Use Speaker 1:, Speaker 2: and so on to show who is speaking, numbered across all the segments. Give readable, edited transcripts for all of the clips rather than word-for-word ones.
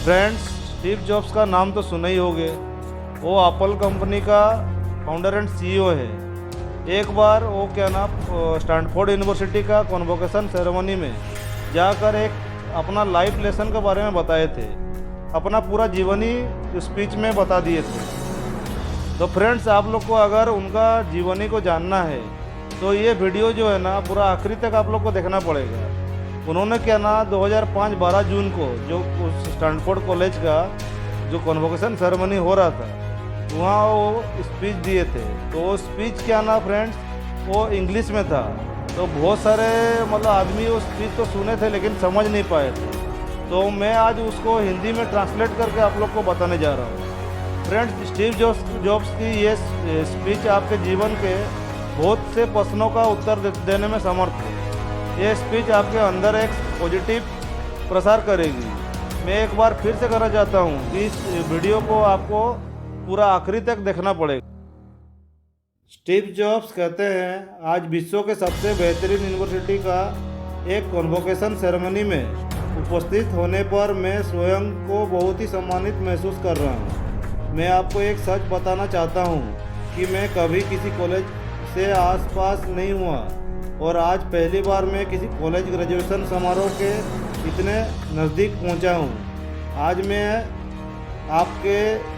Speaker 1: Friends, Steve jobs का नाम तो सुना ही होगे। वो एप्पल कंपनी का फाउंडर एंड सीईओ है। एक बार वो क्या नाम स्टैनफोर्ड यूनिवर्सिटी का कॉन्वोकेशन सेरेमनी में जाकर एक अपना लाइफ लेसन के बारे में बताए थे। अपना पूरा जीवनी स्पीच में बता दिए थे। तो फ्रेंड्स, आप लोग को अगर उनका जीवनी को जानना है तो ये वीडियो जो है ना पूरा आखिरी तक आप लोग को देखना पड़ेगा। उन्होंने क्या ना 2005 12 जून को जो उस स्टैनफोर्ड कॉलेज का जो कॉन्वोकेशन सेरेमनी हो रहा था वहाँ वो स्पीच दिए थे। तो वो स्पीच क्या ना फ्रेंड्स वो इंग्लिश में था। तो बहुत सारे मतलब आदमी वो स्पीच तो सुने थे लेकिन समझ नहीं पाए थे। तो मैं आज उसको हिंदी में ट्रांसलेट करके आप लोग को बताने जा रहा हूँ। फ्रेंड्स, स्टीव जॉब्स की ये स्पीच आपके जीवन के बहुत से प्रश्नों का उत्तर देने में समर्थ है। ये स्पीच आपके अंदर एक पॉजिटिव प्रसार करेगी। मैं एक बार फिर से कहना चाहता हूँ कि इस वीडियो को आपको पूरा आखिरी तक देखना पड़ेगा। स्टीव जॉब्स कहते हैं, आज विश्व के सबसे बेहतरीन यूनिवर्सिटी का एक कॉन्वोकेशन सेरेमनी में उपस्थित होने पर मैं स्वयं को बहुत ही सम्मानित महसूस कर रहा हूँ। मैं आपको एक सच बताना चाहता हूँ कि मैं कभी किसी कॉलेज से आसपास नहीं हुआ और आज पहली बार मैं किसी कॉलेज ग्रेजुएशन समारोह के इतने नज़दीक पहुँचा हूँ। आज मैं आपके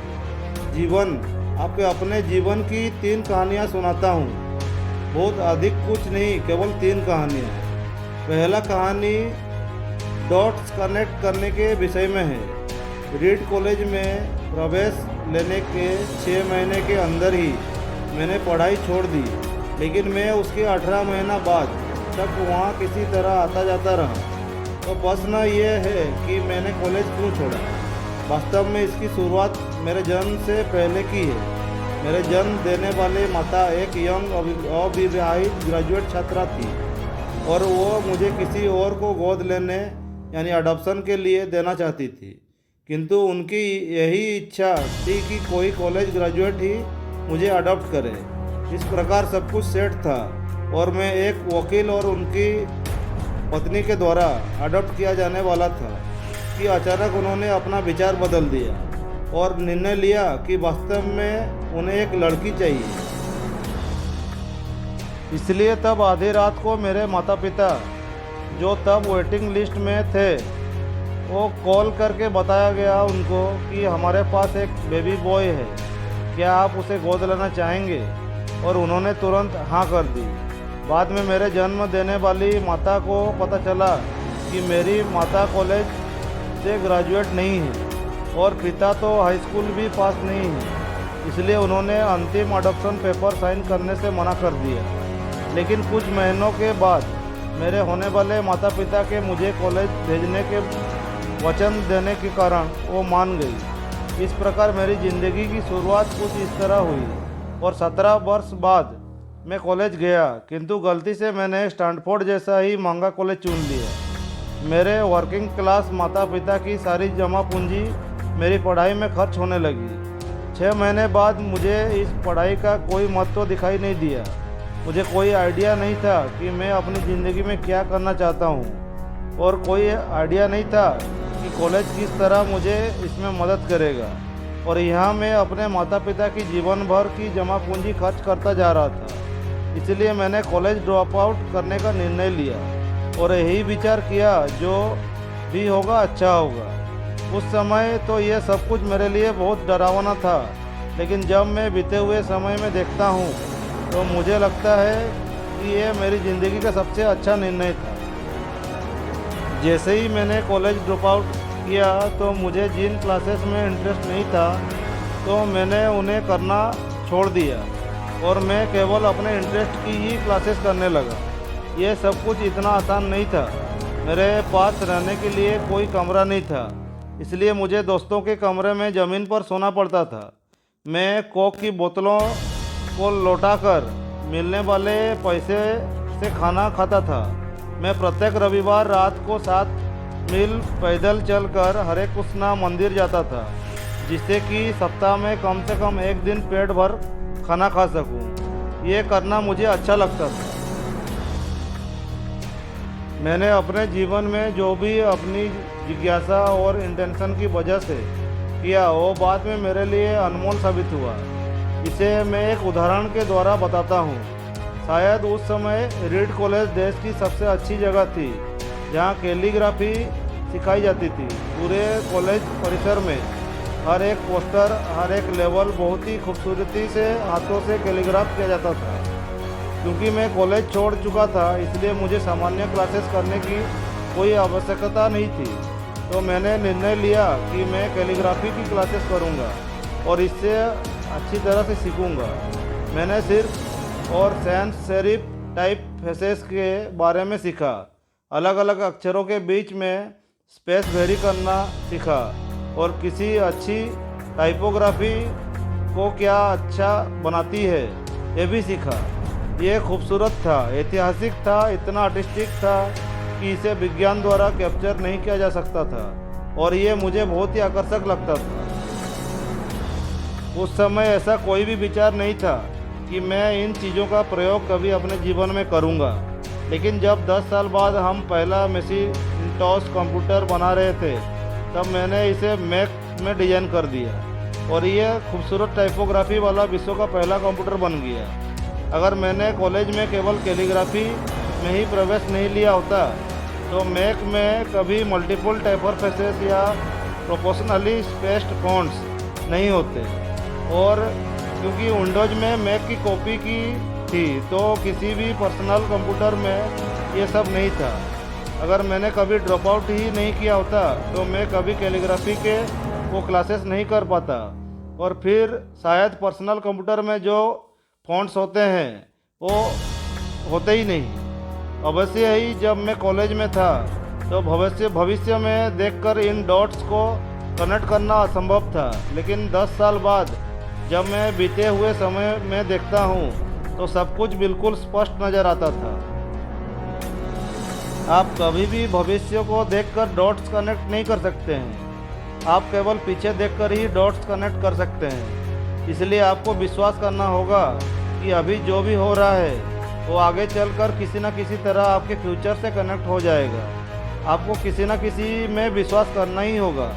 Speaker 1: अपने जीवन की 3 कहानियाँ सुनाता हूँ। बहुत अधिक कुछ नहीं, केवल 3 कहानियाँ। पहला कहानी डॉट्स कनेक्ट करने के विषय में है। रीड कॉलेज में प्रवेश लेने के 6 महीने के अंदर ही मैंने पढ़ाई छोड़ दी, लेकिन मैं उसके 18 महीना बाद तक वहाँ किसी तरह आता जाता रहा। तो प्रश्न ये है कि मैंने कॉलेज क्यों छोड़ा। वास्तव में इसकी शुरुआत मेरे जन्म से पहले की है। मेरे जन्म देने वाली माता एक यंग अविवाहित ग्रेजुएट छात्रा थी और वो मुझे किसी और को गोद लेने यानी अडॉप्शन के लिए देना चाहती थी। किंतु उनकी यही इच्छा थी कि कोई कॉलेज ग्रेजुएट ही मुझे अडॉप्ट करे। इस प्रकार सब कुछ सेट था और मैं एक वकील और उनकी पत्नी के द्वारा अडॉप्ट किया जाने वाला था कि अचानक उन्होंने अपना विचार बदल दिया और निर्णय लिया कि वास्तव में उन्हें एक लड़की चाहिए। इसलिए तब आधी रात को मेरे माता पिता, जो तब वेटिंग लिस्ट में थे, वो कॉल करके बताया गया उनको कि हमारे पास एक बेबी बॉय है, क्या आप उसे गोद लेना चाहेंगे। और उन्होंने तुरंत हाँ कर दी। बाद में मेरे जन्म देने वाली माता को पता चला कि मेरी माता कॉलेज से ग्रेजुएट नहीं है और पिता तो हाई स्कूल भी पास नहीं है। इसलिए उन्होंने अंतिम अडॉप्शन पेपर साइन करने से मना कर दिया। लेकिन कुछ महीनों के बाद मेरे होने वाले माता पिता के मुझे कॉलेज भेजने के वचन देने के कारण वो मान गई। इस प्रकार मेरी ज़िंदगी की शुरुआत कुछ इस तरह हुई और 17 वर्ष बाद मैं कॉलेज गया, किंतु गलती से मैंने स्टैनफोर्ड जैसा ही महंगा कॉलेज चुन लिया। मेरे वर्किंग क्लास माता पिता की सारी जमा पूंजी मेरी पढ़ाई में खर्च होने लगी। 6 महीने बाद मुझे इस पढ़ाई का कोई महत्व दिखाई नहीं दिया। मुझे कोई आइडिया नहीं था कि मैं अपनी ज़िंदगी में क्या करना चाहता हूँ और कोई आइडिया नहीं था कि कॉलेज किस तरह मुझे इसमें मदद करेगा। और यहाँ मैं अपने माता पिता की जीवन भर की जमा पूंजी खर्च करता जा रहा था। इसलिए मैंने कॉलेज ड्रॉप आउट करने का निर्णय लिया और यही विचार किया, जो भी होगा अच्छा होगा। उस समय तो ये सब कुछ मेरे लिए बहुत डरावना था, लेकिन जब मैं बीते हुए समय में देखता हूँ तो मुझे लगता है कि ये मेरी ज़िंदगी का सबसे अच्छा निर्णय था। जैसे ही मैंने कॉलेज ड्रॉप आउट किया तो मुझे जिन क्लासेस में इंटरेस्ट नहीं था तो मैंने उन्हें करना छोड़ दिया और मैं केवल अपने इंटरेस्ट की ही क्लासेस करने लगा। ये सब कुछ इतना आसान नहीं था। मेरे पास रहने के लिए कोई कमरा नहीं था, इसलिए मुझे दोस्तों के कमरे में ज़मीन पर सोना पड़ता था। मैं कोक की बोतलों को लौटाकर मिलने वाले पैसे से खाना खाता था। मैं प्रत्येक रविवार रात को 7 मील पैदल चलकर हरे कृष्णा मंदिर जाता था, जिससे कि सप्ताह में कम से कम एक दिन पेट भर खाना खा सकूं। ये करना मुझे अच्छा लगता था। मैंने अपने जीवन में जो भी अपनी जिज्ञासा और इंटेंशन की वजह से किया, वो बाद में मेरे लिए अनमोल साबित हुआ। इसे मैं एक उदाहरण के द्वारा बताता हूँ। शायद उस समय रीड कॉलेज देश की सबसे अच्छी जगह थी जहाँ कैलीग्राफी सिखाई जाती थी। पूरे कॉलेज परिसर में हर एक पोस्टर, हर एक लेवल बहुत ही खूबसूरती से हाथों से कैलीग्राफ किया जाता था। क्योंकि मैं कॉलेज छोड़ चुका था, इसलिए मुझे सामान्य क्लासेस करने की कोई आवश्यकता नहीं थी। तो मैंने निर्णय लिया कि मैं कैलीग्राफी की क्लासेस करूंगा और इससे अच्छी तरह से सीखूंगा। मैंने सिर्फ और सैंस सेरिफ टाइप फेसेस के बारे में सीखा, अलग अलग अक्षरों के बीच में स्पेस वेरी करना सीखा और किसी अच्छी टाइपोग्राफी को क्या अच्छा बनाती है ये भी सीखा। ये खूबसूरत था, ऐतिहासिक था, इतना आर्टिस्टिक था कि इसे विज्ञान द्वारा कैप्चर नहीं किया जा सकता था और ये मुझे बहुत ही आकर्षक लगता था। उस समय ऐसा कोई भी विचार नहीं था कि मैं इन चीज़ों का प्रयोग कभी अपने जीवन में करूँगा। लेकिन जब 10 साल बाद हम पहला मैकिन्टॉश कंप्यूटर बना रहे थे, तब मैंने इसे मैक में डिज़ाइन कर दिया और यह खूबसूरत टाइपोग्राफी वाला विश्व का पहला कंप्यूटर बन गया। अगर मैंने कॉलेज में केवल कैलीग्राफी में ही प्रवेश नहीं लिया होता तो मैक में कभी मल्टीपल टाइपरफेसेस या प्रोपोर्शनली स्पेस्ड फॉन्ट्स नहीं होते। और क्योंकि विंडोज में मैक की कॉपी की थी तो किसी भी पर्सनल कंप्यूटर में ये सब नहीं था। अगर मैंने कभी ड्रॉप आउट ही नहीं किया होता तो मैं कभी कैलीग्राफी के वो क्लासेस नहीं कर पाता और फिर शायद पर्सनल कंप्यूटर में जो फॉन्ट्स होते हैं वो होते ही नहीं। अवश्य ही जब मैं कॉलेज में था तो भविष्य में देखकर इन डॉट्स को कनेक्ट करना असंभव था। लेकिन 10 साल बाद जब मैं बीते हुए समय में देखता हूँ तो सब कुछ बिल्कुल स्पष्ट नज़र आता था। आप कभी भी भविष्य को देखकर डॉट्स कनेक्ट नहीं कर सकते हैं, आप केवल पीछे देखकर ही डॉट्स कनेक्ट कर सकते हैं। इसलिए आपको विश्वास करना होगा कि अभी जो भी हो रहा है वो आगे चलकर किसी न किसी तरह आपके फ्यूचर से कनेक्ट हो जाएगा। आपको किसी न किसी में विश्वास करना ही होगा,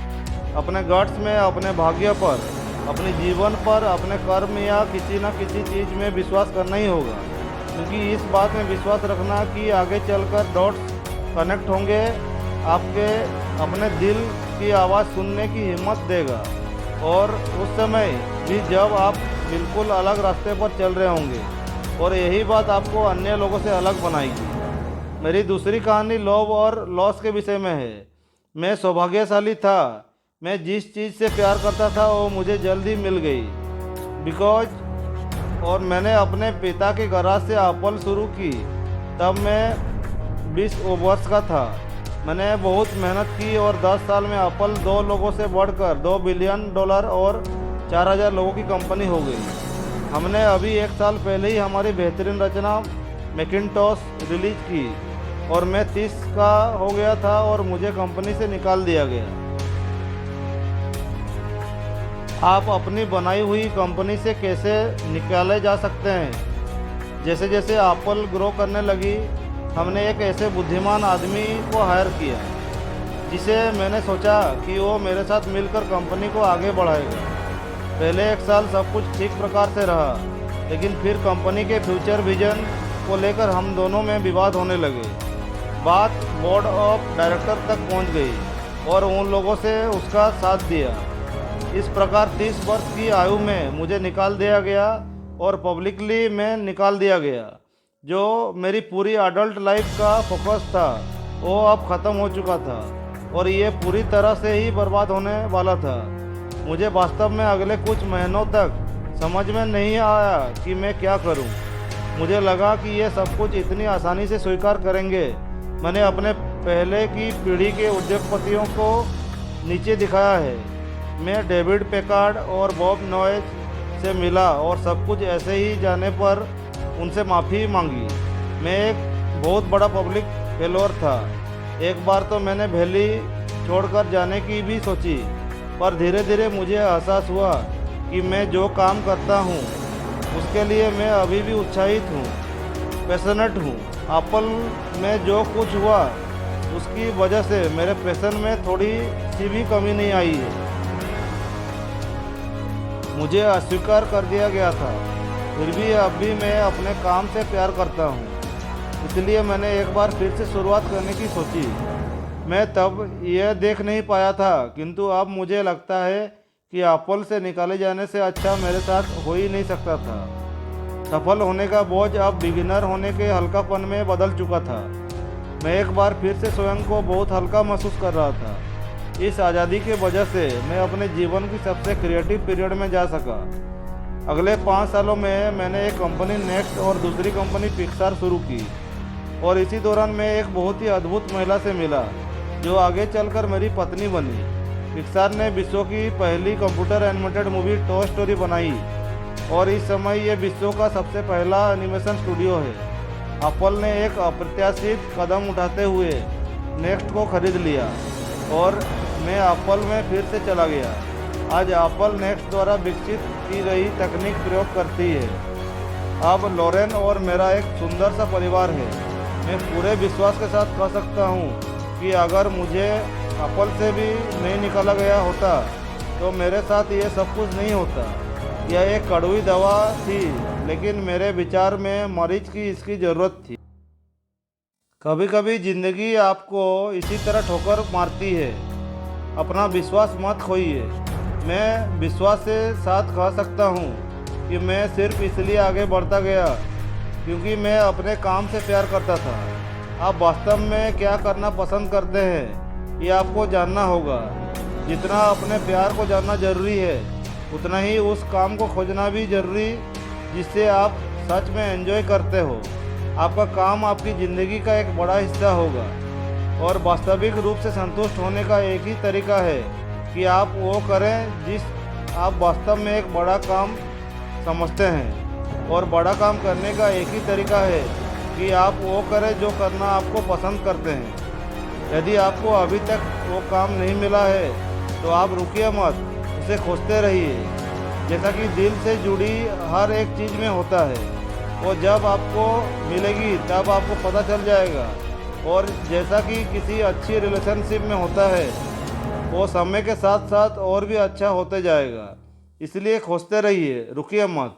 Speaker 1: अपने गट्स में, अपने भाग्य पर, अपने जीवन पर, अपने कर्म या किसी न किसी चीज़ में विश्वास करना ही होगा। क्योंकि इस बात में विश्वास रखना कि आगे चलकर डॉट्स कनेक्ट होंगे आपके अपने दिल की आवाज़ सुनने की हिम्मत देगा। और उस समय भी जब आप बिल्कुल अलग रास्ते पर चल रहे होंगे और यही बात आपको अन्य लोगों से अलग बनाएगी। मेरी दूसरी कहानी लव और लॉस के विषय में है। मैं सौभाग्यशाली था, मैं जिस चीज़ से प्यार करता था वो मुझे जल्द ही मिल गई और मैंने अपने पिता के गराज से एप्पल शुरू की। तब मैं 20 वर्ष का था। मैंने बहुत मेहनत की और 10 साल में एप्पल 2 लोगों से बढ़कर $2 बिलियन और 4000 लोगों की कंपनी हो गई। हमने अभी 1 साल पहले ही हमारी बेहतरीन रचना मैकिन्टॉश रिलीज की और मैं 30 का हो गया था और मुझे कंपनी से निकाल दिया गया। आप अपनी बनाई हुई कंपनी से कैसे निकाले जा सकते हैं? जैसे जैसे एप्पल ग्रो करने लगी, हमने एक ऐसे बुद्धिमान आदमी को हायर किया जिसे मैंने सोचा कि वो मेरे साथ मिलकर कंपनी को आगे बढ़ाएगा। पहले 1 साल सब कुछ ठीक प्रकार से रहा, लेकिन फिर कंपनी के फ्यूचर विजन को लेकर हम दोनों में विवाद होने लगे। बात बोर्ड ऑफ डायरेक्टर तक पहुंच गई और उन लोगों से उसका साथ दिया। इस प्रकार 30 वर्ष की आयु में मुझे निकाल दिया गया और पब्लिकली में निकाल दिया गया। जो मेरी पूरी अडल्ट लाइफ का फोकस था वो अब ख़त्म हो चुका था और ये पूरी तरह से ही बर्बाद होने वाला था। मुझे वास्तव में अगले कुछ महीनों तक समझ में नहीं आया कि मैं क्या करूं। मुझे लगा कि ये सब कुछ इतनी आसानी से स्वीकार करेंगे। मैंने अपने पहले की पीढ़ी के उद्योगपतियों को नीचे दिखाया है। मैं डेविड पैकार्ड और बॉब नॉयज से मिला और सब कुछ ऐसे ही जाने पर उनसे माफ़ी मांगी। मैं एक बहुत बड़ा पब्लिक फेलोअर था। एक बार तो मैंने वैली छोड़कर जाने की भी सोची, पर धीरे धीरे मुझे एहसास हुआ कि मैं जो काम करता हूँ उसके लिए मैं अभी भी उत्साहित हूँ, पैशनेट हूँ। एप्पल में जो कुछ हुआ उसकी वजह से मेरे पैशन में थोड़ी सी भी कमी नहीं आई है। मुझे अस्वीकार कर दिया गया था, फिर भी अब भी मैं अपने काम से प्यार करता हूँ, इसलिए मैंने एक बार फिर से शुरुआत करने की सोची। मैं तब यह देख नहीं पाया था, किंतु अब मुझे लगता है कि एप्पल से निकाले जाने से अच्छा मेरे साथ हो ही नहीं सकता था। सफल होने का बोझ अब बिगिनर होने के हल्कापन में बदल चुका था। मैं एक बार फिर से स्वयं को बहुत हल्का महसूस कर रहा था। इस आज़ादी की वजह से मैं अपने जीवन की सबसे क्रिएटिव पीरियड में जा सका। अगले 5 सालों में मैंने एक कंपनी नेक्स्ट और दूसरी कंपनी पिक्सार शुरू की, और इसी दौरान मैं एक बहुत ही अद्भुत महिला से मिला जो आगे चलकर मेरी पत्नी बनी। पिक्सार ने विश्व की पहली computer animated movie toy story बनाई, और इस समय ये विश्व का सबसे पहला एनिमेशन स्टूडियो है। एप्पल ने एक अप्रत्याशित कदम उठाते हुए नेक्स्ट को खरीद लिया, और मैं एप्पल में फिर से चला गया। आज एप्पल नेक्स्ट द्वारा विकसित की गई तकनीक प्रयोग करती है। अब लॉरेन और मेरा एक सुंदर सा परिवार है। मैं पूरे विश्वास के साथ कह सकता हूँ कि अगर मुझे एप्पल से भी नहीं निकाला गया होता तो मेरे साथ ये सब कुछ नहीं होता। यह एक कड़वी दवा थी, लेकिन मेरे विचार में मरीज की इसकी ज़रूरत थी। कभी कभी ज़िंदगी आपको इसी तरह ठोकर मारती है। अपना विश्वास मत खोइए। मैं विश्वास से साथ कह सकता हूँ कि मैं सिर्फ इसलिए आगे बढ़ता गया क्योंकि मैं अपने काम से प्यार करता था। आप वास्तव में क्या करना पसंद करते हैं ये आपको जानना होगा। जितना अपने प्यार को जानना जरूरी है, उतना ही उस काम को खोजना भी जरूरी जिससे आप सच में एंजॉय करते हो। आपका काम आपकी ज़िंदगी का एक बड़ा हिस्सा होगा, और वास्तविक रूप से संतुष्ट होने का एक ही तरीका है कि आप वो करें जिस आप वास्तव में एक बड़ा काम समझते हैं, और बड़ा काम करने का एक ही तरीका है कि आप वो करें जो करना आपको पसंद करते हैं। यदि आपको अभी तक वो काम नहीं मिला है तो आप रुकिए मत, उसे खोजते रहिए। जैसा कि दिल से जुड़ी हर एक चीज़ में होता है, वो जब आपको मिलेगी तब आपको पता चल जाएगा। और जैसा कि किसी अच्छी रिलेशनशिप में होता है, वो समय के साथ साथ और भी अच्छा होते जाएगा। इसलिए खोजते रहिए, रुकिए मत।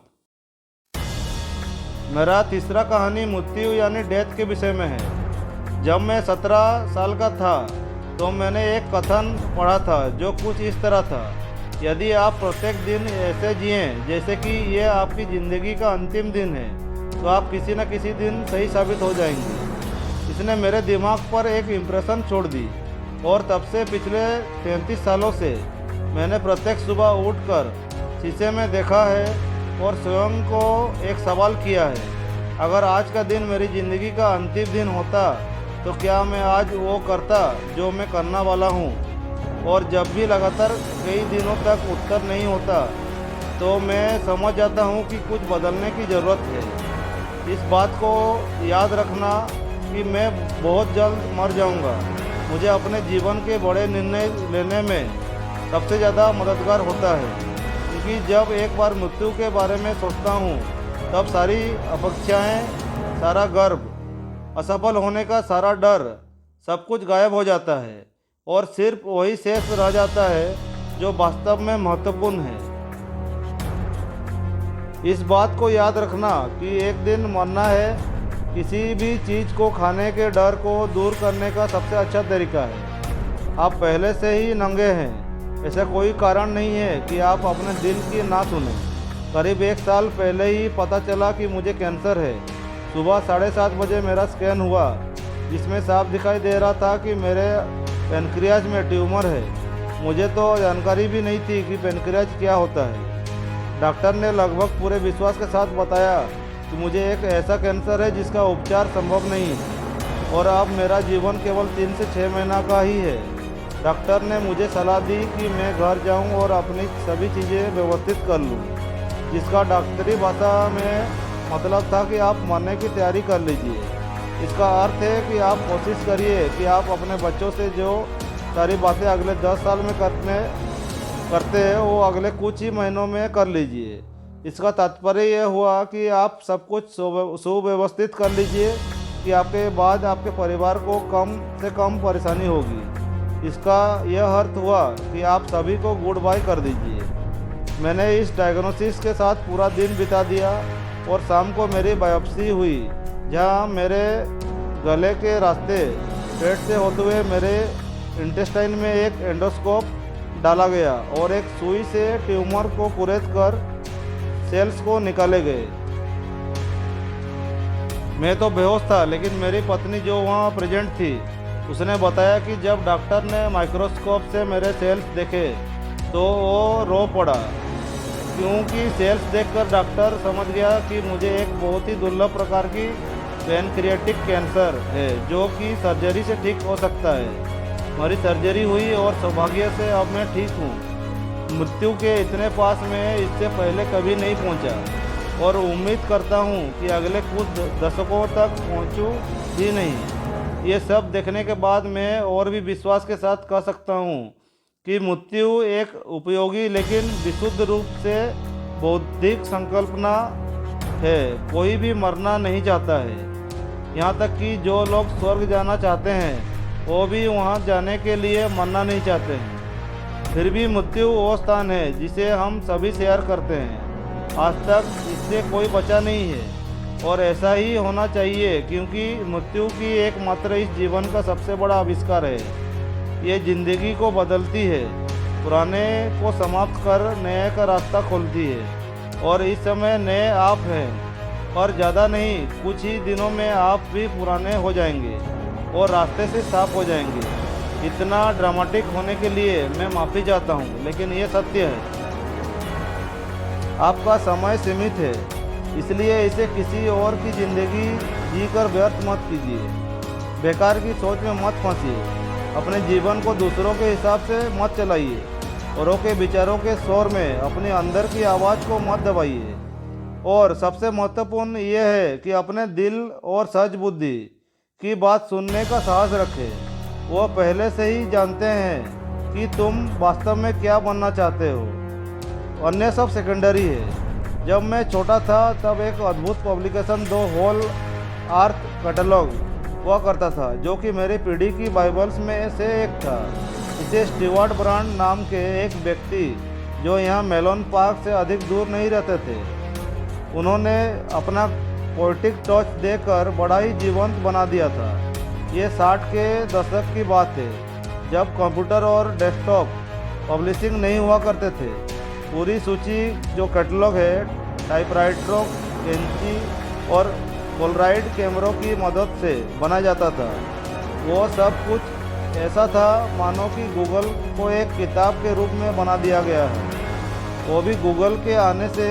Speaker 1: मेरा तीसरा कहानी मृत्यु यानी डेथ के विषय में है। जब मैं 17 साल का था तो मैंने एक कथन पढ़ा था जो कुछ इस तरह था: यदि आप प्रत्येक दिन ऐसे जिएं जैसे कि ये आपकी ज़िंदगी का अंतिम दिन है, तो आप किसी न किसी दिन सही साबित हो जाएंगे। इसने मेरे दिमाग पर एक इम्प्रेशन छोड़ दी, और तब से पिछले 33 सालों से मैंने प्रत्येक सुबह उठकर शीशे में देखा है और स्वयं को एक सवाल किया है, अगर आज का दिन मेरी ज़िंदगी का अंतिम दिन होता तो क्या मैं आज वो करता जो मैं करना वाला हूँ। और जब भी लगातार कई दिनों तक उत्तर नहीं होता तो मैं समझ जाता हूँ कि कुछ बदलने की ज़रूरत है। इस बात को याद रखना कि मैं बहुत जल्द मर जाऊँगा मुझे अपने जीवन के बड़े निर्णय लेने में सबसे ज़्यादा मददगार होता है, क्योंकि जब एक बार मृत्यु के बारे में सोचता हूँ तब सारी अपेक्षाएं, सारा गर्व, असफल होने का सारा डर, सब कुछ गायब हो जाता है, और सिर्फ वही शेष रह जाता है जो वास्तव में महत्वपूर्ण है। इस बात को याद रखना कि एक दिन मरना है किसी भी चीज़ को खाने के डर को दूर करने का सबसे अच्छा तरीका है। आप पहले से ही नंगे हैं, ऐसा कोई कारण नहीं है कि आप अपने दिल की ना सुनें। करीब 1 साल पहले ही पता चला कि मुझे कैंसर है। सुबह 7:30 बजे मेरा स्कैन हुआ, जिसमें साफ दिखाई दे रहा था कि मेरे पेनक्रियाज में ट्यूमर है। मुझे तो जानकारी भी नहीं थी कि पेनक्रियाज क्या होता है। डॉक्टर ने लगभग पूरे विश्वास के साथ बताया कि मुझे एक ऐसा कैंसर है जिसका उपचार संभव नहीं है, और अब मेरा जीवन केवल 3 से 6 महीना का ही है। डॉक्टर ने मुझे सलाह दी कि मैं घर जाऊं और अपनी सभी चीज़ें व्यवस्थित कर लूं, जिसका डॉक्टरी भाषा में मतलब था कि आप मरने की तैयारी कर लीजिए। इसका अर्थ है कि आप कोशिश करिए कि आप अपने बच्चों से जो सारी बातें अगले 10 साल में करते हैं वो अगले कुछ ही महीनों में कर लीजिए। इसका तात्पर्य यह हुआ कि आप सब कुछ सुव्यवस्थित कर लीजिए कि आपके बाद आपके परिवार को कम से कम परेशानी होगी। इसका यह अर्थ हुआ कि आप सभी को गुड बाय कर दीजिए। मैंने इस डायग्नोसिस के साथ पूरा दिन बिता दिया और शाम को मेरी बायोप्सी हुई, जहां मेरे गले के रास्ते पेट से होते हुए मेरे इंटेस्टाइन में एक एंडोस्कोप डाला गया और एक सुई से ट्यूमर को कुरेद कर सेल्स को निकाले गए। मैं तो बेहोश था, लेकिन मेरी पत्नी जो वहाँ प्रेजेंट थी उसने बताया कि जब डॉक्टर ने माइक्रोस्कोप से मेरे सेल्स देखे तो वो रो पड़ा, क्योंकि सेल्स देखकर डॉक्टर समझ गया कि मुझे एक बहुत ही दुर्लभ प्रकार की पैनक्रियाटिक कैंसर है जो कि सर्जरी से ठीक हो सकता है। मेरी सर्जरी हुई और सौभाग्य से अब मैं ठीक हूँ। मृत्यु के इतने पास मैं इससे पहले कभी नहीं पहुँचा और उम्मीद करता हूँ कि अगले कुछ दशकों तक पहुँचूँ ही नहीं। ये सब देखने के बाद मैं और भी विश्वास के साथ कह सकता हूँ कि मृत्यु एक उपयोगी लेकिन विशुद्ध रूप से बौद्धिक संकल्पना है। कोई भी मरना नहीं चाहता है, यहाँ तक कि जो लोग स्वर्ग जाना चाहते हैं वो भी वहाँ जाने के लिए मरना नहीं चाहते हैं। फिर भी मृत्यु वो स्थान है जिसे हम सभी शेयर करते हैं। आज तक इससे कोई बचा नहीं है और ऐसा ही होना चाहिए, क्योंकि मृत्यु की एकमात्र इस जीवन का सबसे बड़ा आविष्कार है। ये जिंदगी को बदलती है, पुराने को समाप्त कर नए का रास्ता खोलती है और इस समय नए आप हैं, पर ज़्यादा नहीं, कुछ ही दिनों में आप भी पुराने हो जाएंगे और रास्ते से साफ हो जाएंगे। इतना ड्रामेटिक होने के लिए मैं माफ़ी चाहता हूँ, लेकिन ये सत्य है। आपका समय सीमित है, इसलिए इसे किसी और की ज़िंदगी जीकर व्यर्थ मत कीजिए। बेकार की सोच में मत फंसिए। अपने जीवन को दूसरों के हिसाब से मत चलाइए। औरों के विचारों के शोर में अपने अंदर की आवाज़ को मत दबाइए। और सबसे महत्वपूर्ण यह है कि अपने दिल और सच बुद्धि की बात सुनने का साहस रखें। वो पहले से ही जानते हैं कि तुम वास्तव में क्या बनना चाहते हो। अन्य सब सेकेंडरी है। जब मैं छोटा था तब एक अद्भुत publication The Whole Earth Catalog हुआ करता था, जो कि मेरी पीढ़ी की बाइबल्स में से एक था। इसे स्टीवर्ट ब्रांड नाम के एक व्यक्ति जो यहाँ मेलोन पार्क से अधिक दूर नहीं रहते थे, उन्होंने अपना पोएटिक टच देकर बड़ा ही जीवंत बना दिया था। ये 60 के दशक की बात है, जब कंप्यूटर और डेस्कटॉप पब्लिशिंग नहीं हुआ करते थे। पूरी सूची जो कैटलॉग है टाइपराइटरों, कैंची और पोलराइड कैमरों की मदद से बना जाता था। वो सब कुछ ऐसा था मानो कि गूगल को एक किताब के रूप में बना दिया गया है, वो भी गूगल के आने से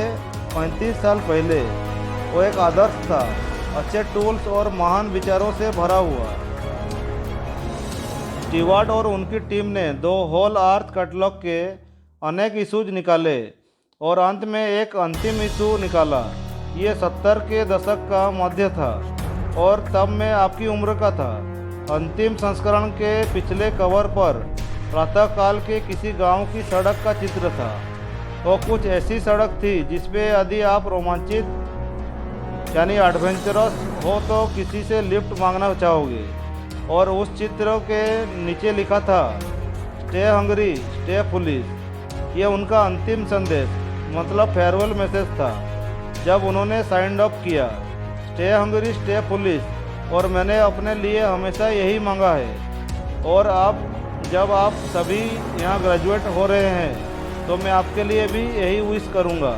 Speaker 1: 35 साल पहले। वो एक आदर्श था, अच्छे टूल्स और महान विचारों से भरा हुआ। स्टीवर्ट और उनकी टीम ने द होल अर्थ कैटलॉग के अनेक इशूज निकाले और अंत में एक अंतिम इशू निकाला। ये 70 के दशक का मध्य था और तब मैं आपकी उम्र का था। अंतिम संस्करण के पिछले कवर पर प्रातःकाल के किसी गांव की सड़क का चित्र था। वो कुछ ऐसी सड़क थी जिसपे यदि आप रोमांचित यानी एडवेंचरस हो तो किसी से लिफ्ट मांगना चाहोगे। और उस चित्र के नीचे लिखा था स्टे हंग्री स्टे फुलिश। ये उनका अंतिम संदेश मतलब फेयरवेल मैसेज था जब उन्होंने साइन अप किया, स्टे हंग्री स्टे फुलिश। और मैंने अपने लिए हमेशा यही मांगा है। और अब जब आप सभी यहाँ ग्रेजुएट हो रहे हैं तो मैं आपके लिए भी यही विश करूँगा,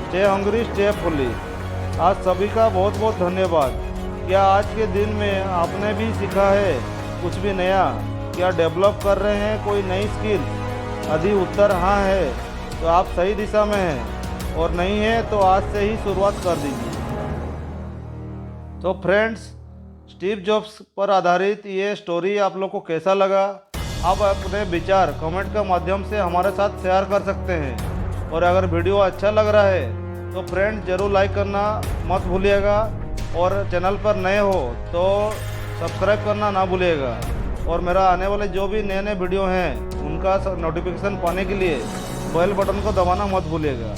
Speaker 1: स्टे हंग्री स्टे फुलिश। आज सभी का बहुत बहुत धन्यवाद। क्या आज के दिन में आपने भी सीखा है कुछ भी नया? क्या डेवलप कर रहे हैं कोई नई स्किल? यदि उत्तर हाँ है तो आप सही दिशा में हैं, और नहीं है तो आज से ही शुरुआत कर दीजिए। तो फ्रेंड्स, स्टीव जॉब्स पर आधारित ये स्टोरी आप लोग को कैसा लगा? आप अपने विचार कमेंट के माध्यम से हमारे साथ शेयर कर सकते हैं। और अगर वीडियो अच्छा लग रहा है तो फ्रेंड्स ज़रूर लाइक करना मत भूलिएगा, और चैनल पर नए हो तो सब्सक्राइब करना ना भूलिएगा। और मेरा आने वाले जो भी नए नए वीडियो हैं उनका नोटिफिकेशन पाने के लिए बेल बटन को दबाना मत भूलिएगा।